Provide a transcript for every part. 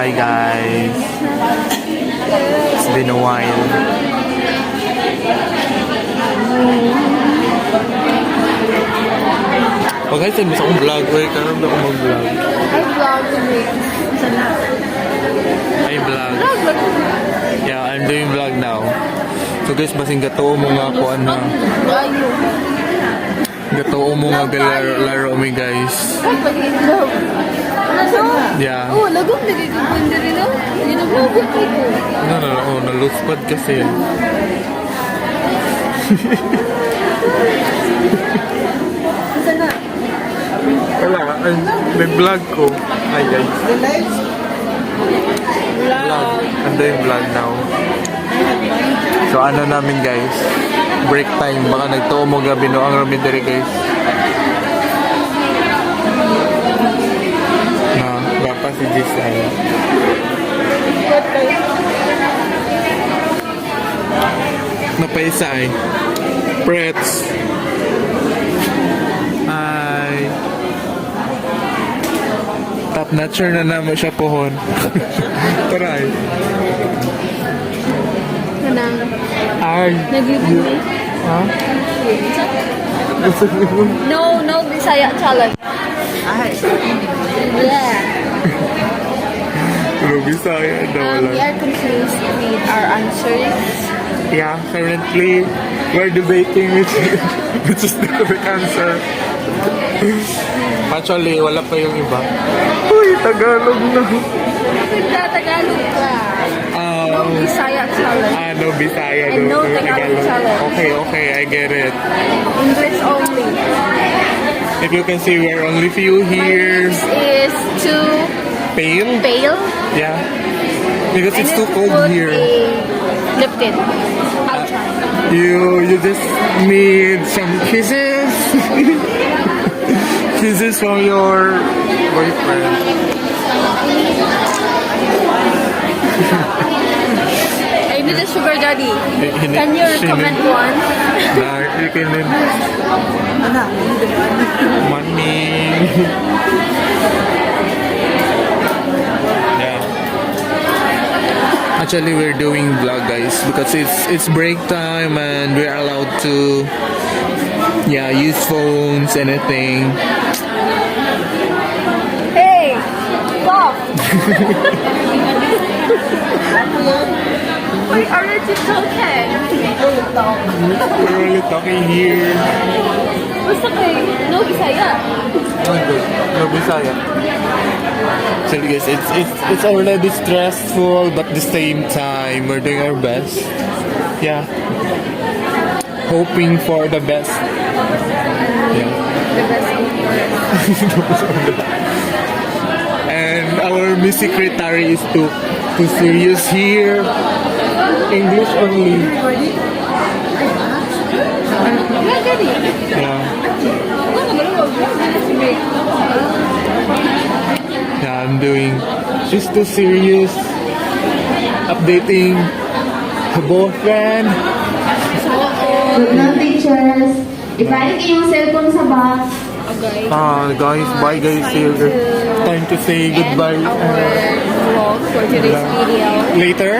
Hi guys. It's been a while. Pag-send mo sa akong vlog. Wait, karoon na akong mag-vlog. Ay, vlog. Hi vlog. Yeah, I'm doing vlog now. So guys, basing gatoo mo nga ako ano. Gatoo mo nga laro mi guys. Yeah. Oh, lagom na gagawin na rin. Ginagawa ko. No, naluspad kasi. Saan na? Wala, may vlog ko. Hi guys. Vlog. I'm doing vlog now. So ano namin guys, break time. Baka nagtuo mo gabi no ang ramidere guys. Baka si Jisay. Napaisa eh. Brix. Hi. Top notcher na naman siya pohon. Taray. Kanang. Ay. Nag-ibig. Ha? No Bisaya challenge. Ay. Yeah. No Bisaya daw We are confused with our answers. Yeah, currently we're debating which is the correct answer. Actually, wala pa yung iba. Uy, Tagalog na. Tagalog ka. No Bisaya challenge. No Bisaya. And no Tagalog challenge. Okay, I get it. English only. If you can see, we're only few here. This is too Pale? pale. Yeah. Because it's too cold here. Lipton. I'll try. You just need some kisses. Kisses from your boyfriend. I need a sugar daddy. Can you recommend one? You can money. Yeah. Actually, we're doing vlog, guys, because it's break time and we're allowed to, use phones, anything. Hey, stop! We are already talking. We're only talking here. Basta kayo, no Bisaya. No Bisaya. So guys, it's already stressful, but at the same time, we're doing our best. Yeah. Hoping for the best. Yeah. The best. And our Miss Secretary is too serious here. English only. Yeah. Yeah, I'm doing. She's too serious. Updating her boyfriend. Good night, teachers. Ibalik yung cellphone sa box. Guys, bye guys. Time to say goodbye. Vlog for today's video. Later?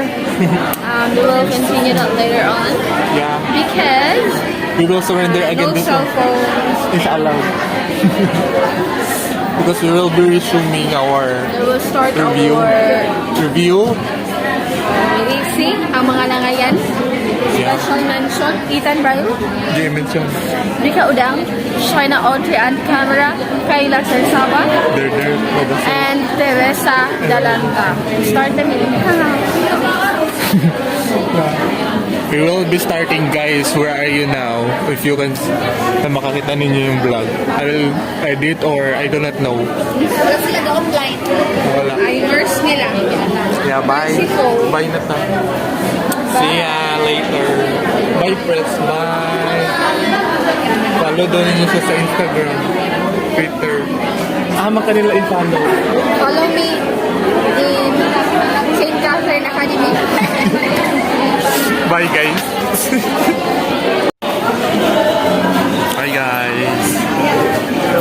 We will continue that later on. Yeah. Because We will surrender again no this cell one. phones. Is allowed. Because we will be resuming our We will start review. our see ang mga langayan. Yeah. Special mention, Ethan Brayo, Mention. Rika Udang, China Audrey and Camera, Kayla Sarsaba, There. and Teresa Dalanta. Start the meeting. We will be starting, guys. Where are you now? If you can makakita ninyo yung vlog. I will edit or I do not know. Wala sila online. Wala. Ay, nurse nila. Yeah, bye. Bye na ta. See ya later. Bye, press. Bye. Follow daw ninyo siya sa Instagram, Twitter. Makanila i-follow. Follow me in St. Catherine Academy. Bye, guys. Hi, guys.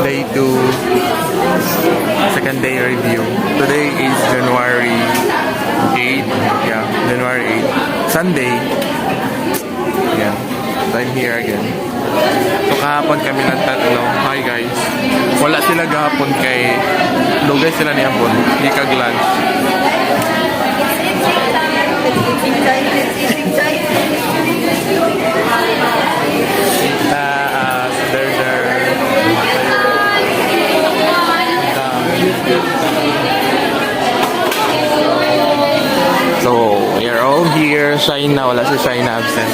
Day 2. Second day review. Today is January here again. So kahapon kami ng tatlo. Hi guys. Wala sila gahapon kay lugay sila ni Hapon. Hikag lunch. So, we're all here. Shaina, wala si Shaina absent.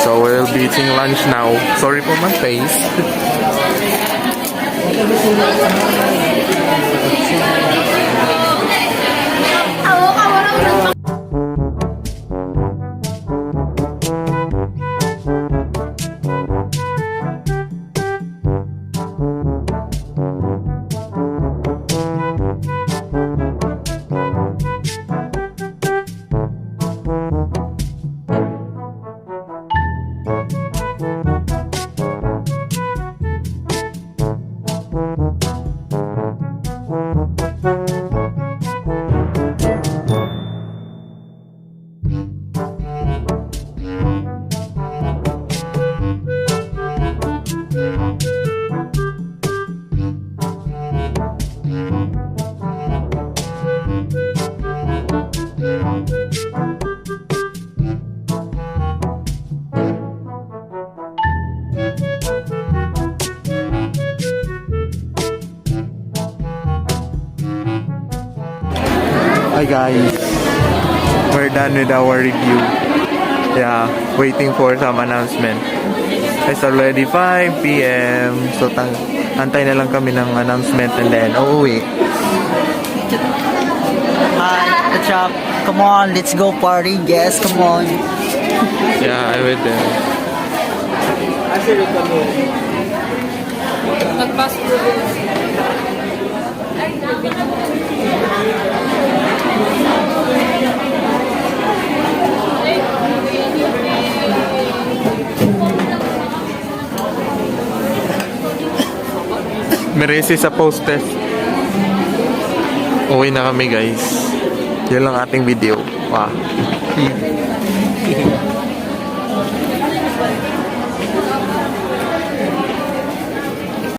So, we'll be eating lunch now. Sorry for my face. Hi guys, we're done with our review. Yeah, waiting for some announcement. It's already 5 p.m. So antay na lang kami ng announcement and then uuwi. Hi, what's up? Come on, let's go party. Yes, come on. Yeah, I will then. Meresi sa post-test. Uwi na kami guys. Yan lang ating video. Wow.